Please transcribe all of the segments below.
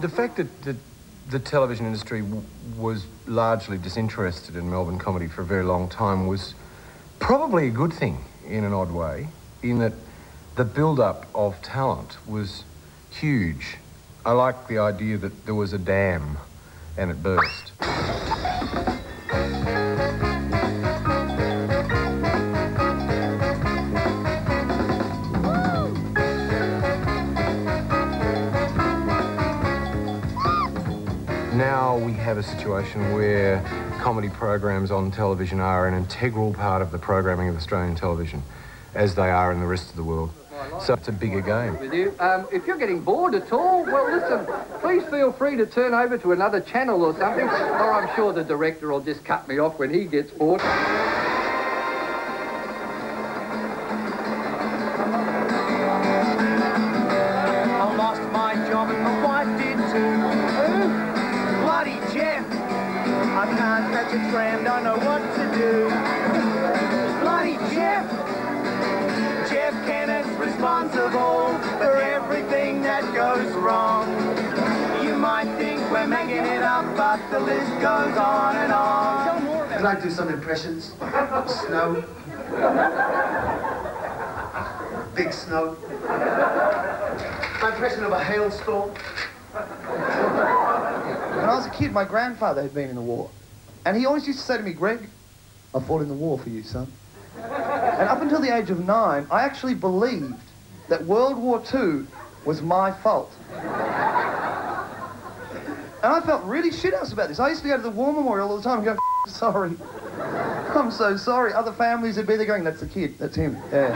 The fact that the television industry was largely disinterested in Melbourne comedy for a very long time was probably a good thing in an odd way, in that the build-up of talent was huge. I like the idea that there was a dam and it burst. Now we have a situation where comedy programs on television are an integral part of the programming of Australian television, as they are in the rest of the world. So it's a bigger game. With you. If you're getting bored at all, well, listen, please feel free to turn over to another channel or something, or I'm sure the director will just cut me off when he gets bored. I lost my job and my wife did too. Who? Bloody Jeff. I can't catch a tram, don't know what to do. Bloody Jeff. Jeff Kennett's responsible for everything that goes wrong. You might think we're making it up, but the list goes on and on. I'd like to do some impressions. Snow. Big snow. My impression of a hailstorm. When I was a kid, my grandfather had been in the war. And he always used to say to me, Greg, I fought in the war for you, son. And up until the age of 9, I actually believed that World War II was my fault. And I felt really shit-house about this. I used to go to the War Memorial all the time and go, sorry. I'm so sorry. Other families would be there going, that's the kid, that's him. Yeah.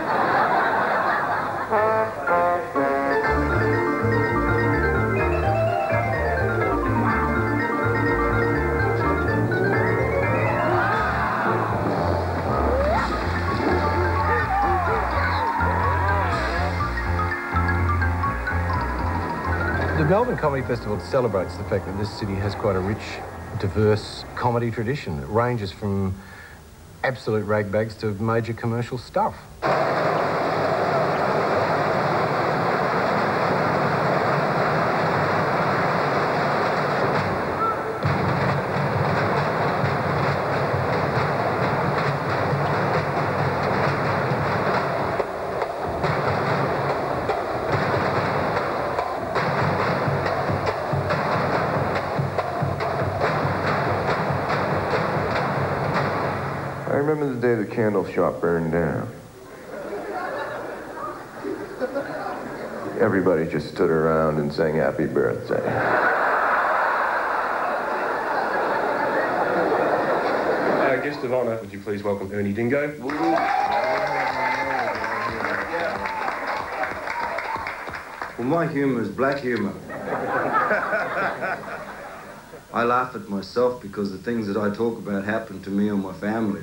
The Melbourne Comedy Festival celebrates the fact that this city has quite a rich, diverse comedy tradition that ranges from absolute ragbags to major commercial stuff. I remember the day the candle shop burned down. Everybody just stood around and sang happy birthday. Our guest of honour, would you please welcome Ernie Dingo? Well, my humour is black humour. I laugh at myself because the things that I talk about happened to me or my family.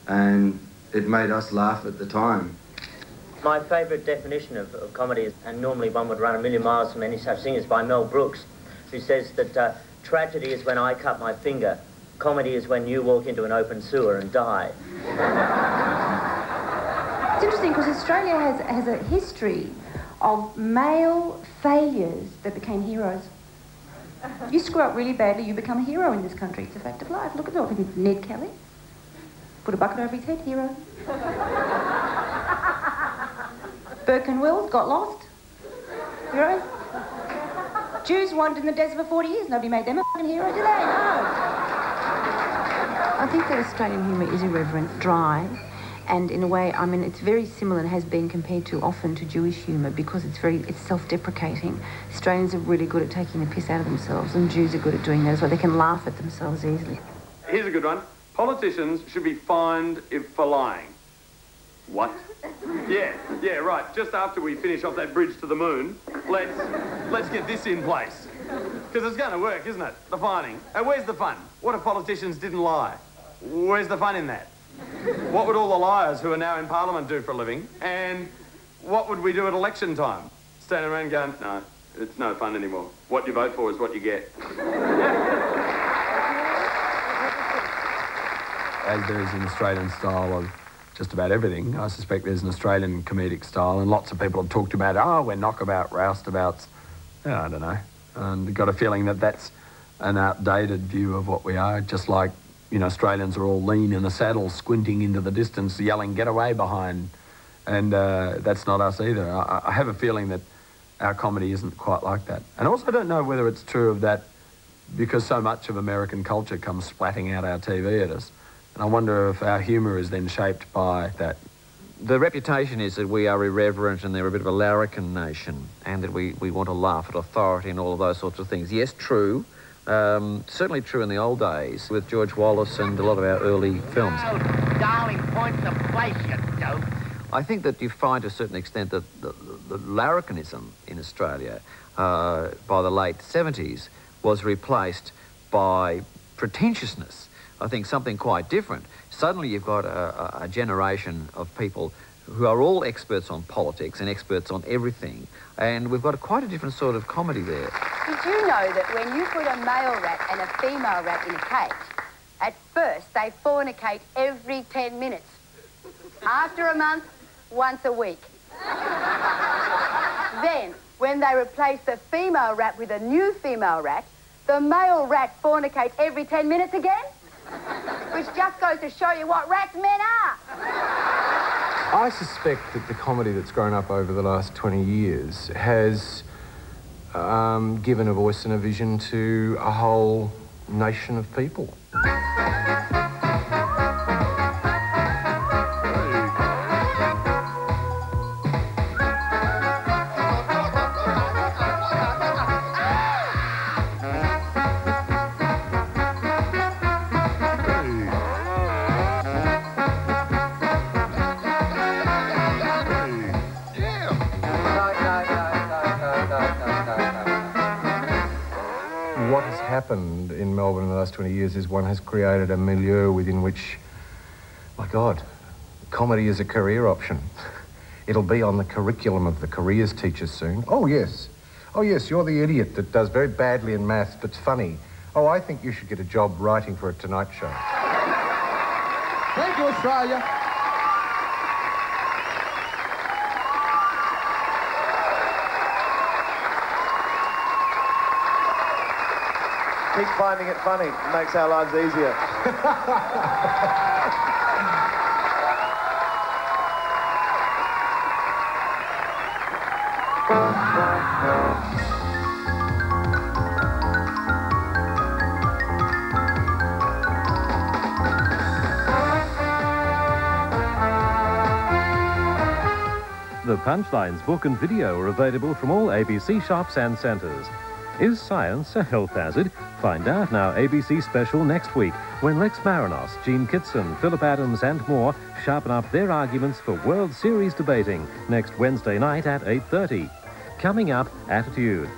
And it made us laugh at the time. My favourite definition of comedy is, and normally one would run a million miles from any such thing, is by Mel Brooks, who says that tragedy is when I cut my finger, comedy is when you walk into an open sewer and die. It's interesting because Australia has a history of male failures that became heroes. You screw up really badly, you become a hero in this country. It's a fact of life. Look at that. Ned Kelly. Put a bucket over his head, hero. Burke and Wills got lost. Hero. Jews wandered in the desert for 40 years. Nobody made them a fucking hero, did they? No. I think that Australian humour is irreverent, dry, and in a way, I mean, it's very similar and has been compared to often to Jewish humour because it's self-deprecating. Australians are really good at taking the piss out of themselves, and Jews are good at doing that as well. They can laugh at themselves easily. Here's a good one. Politicians should be fined for lying. What? Yeah, right. Just after we finish off that bridge to the moon, let's get this in place. Because it's going to work, isn't it? The fining. And where's the fun? What if politicians didn't lie? Where's the fun in that? What would all the liars who are now in Parliament do for a living? And what would we do at election time? Standing around going, no, it's no fun anymore. What you vote for is what you get. As there is an Australian style of just about everything, I suspect there's an Australian comedic style, and lots of people have talked about, oh, we're knockabout, roustabouts. Oh, I don't know. And I've got a feeling that that's an outdated view of what we are, just like, you know, Australians are all lean in the saddle, squinting into the distance, yelling, "Get away behind." And that's not us either. I have a feeling that our comedy isn't quite like that. And I also don't know whether it's true of that because so much of American culture comes splatting out our TV at us. And I wonder if our humour is then shaped by that. The reputation is that we are irreverent and they're a bit of a larrikin nation and that we want to laugh at authority and all of those sorts of things. Yes, true. Certainly true in the old days with George Wallace and a lot of our early films. Oh, darling, point the place, you dope. I think that you find to a certain extent that the larrikinism in Australia by the late 70s was replaced by pretentiousness. I think something quite different. Suddenly you've got a generation of people who are all experts on politics and experts on everything, and we've got quite a different sort of comedy there. Did you know that when you put a male rat and a female rat in a cage, at first they fornicate every 10 minutes. After a month, once a week. Then, when they replace the female rat with a new female rat, the male rat fornicates every 10 minutes again. Which just goes to show you what rats men are. I suspect that the comedy that's grown up over the last 20 years has given a voice and a vision to a whole nation of people. What has happened in Melbourne in the last 20 years is one has created a milieu within which, my God, comedy is a career option. It'll be on the curriculum of the careers teachers soon. Oh, yes, you're the idiot that does very badly in maths but's funny. Oh, I think you should get a job writing for a Tonight Show. Thank you, Australia. Keep finding it funny. It makes our lives easier. The Punchlines book and video are available from all ABC shops and centres. Is science a health hazard? Find out in our ABC special next week when Lex Marinos, Gene Kitson, Philip Adams and more sharpen up their arguments for World Series debating next Wednesday night at 8:30. Coming up, Attitude.